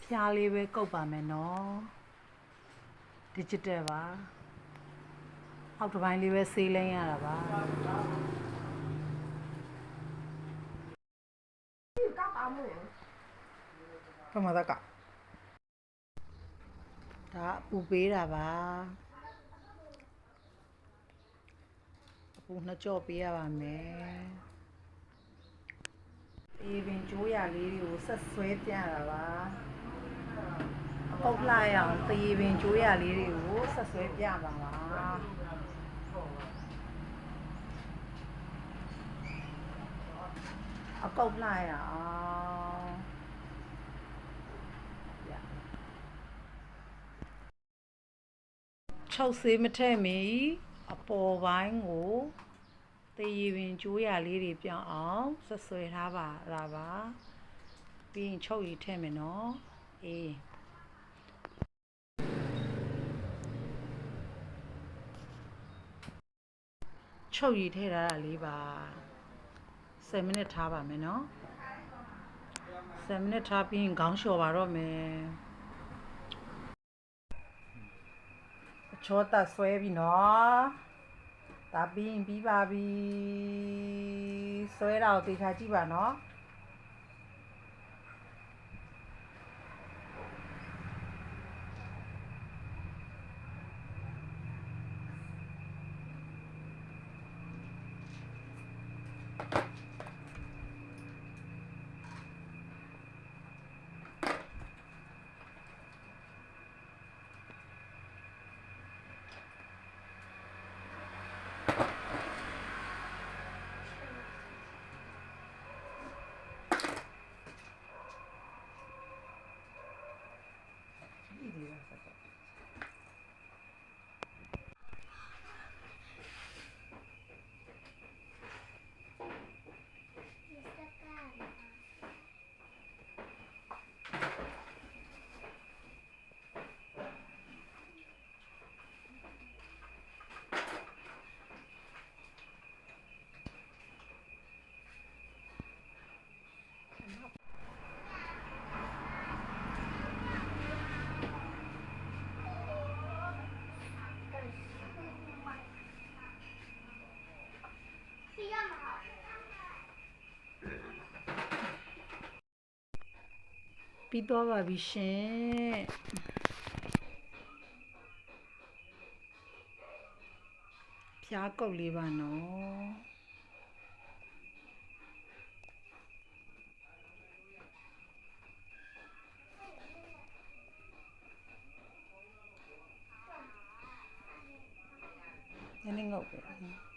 ဖျားလေးပဲကုတ်ပါမယ်နော် digital ပါအောက်တစ်ပိုင်းလေးပဲဆေးလိမ့်ရတာပါကမ္ဘာကဒါအပူပေးတာပါအပူနှစ်ကြော့ပေးရပါမယ်အေးပင်ကျိုးရလေးတွေကိုဆက်ဆွဲပြတာပါအပုတ်လှရအောင်သေပင်ကျိုးရလေးတွေကိုဆက်ဆွဲပြပါပါအပုတ်လှရအောင်ချုပ်ဆေးမထည့်မီအပေါ်ပိုင်းကိုသေပင်ကျိုးရလေးတွေပြောင်းအောင်ဆက်ဆွဲထားပါလားပါပြီးရင်ချုပ်ရည်ထည့်မယ်နော်အေးချုပ်ရည်ထည့်ထားတာလေးပါ10မိနစ်ထားပါမယ်နော်10မိနစ်ထားပြီးရင်ခေါင်းလျှော်ပါတော့မယ်အချောတက်ဆွဲပြီနော်ဒါပြီးရင်ပြီးပါပြီဆွဲတာကိုသေချာကြည့်ပါနော်ပြီးသွားပါပြီရှင်ဖျားကုတ်လေးပါနော်နည်းနည်းငုတ်ပဲ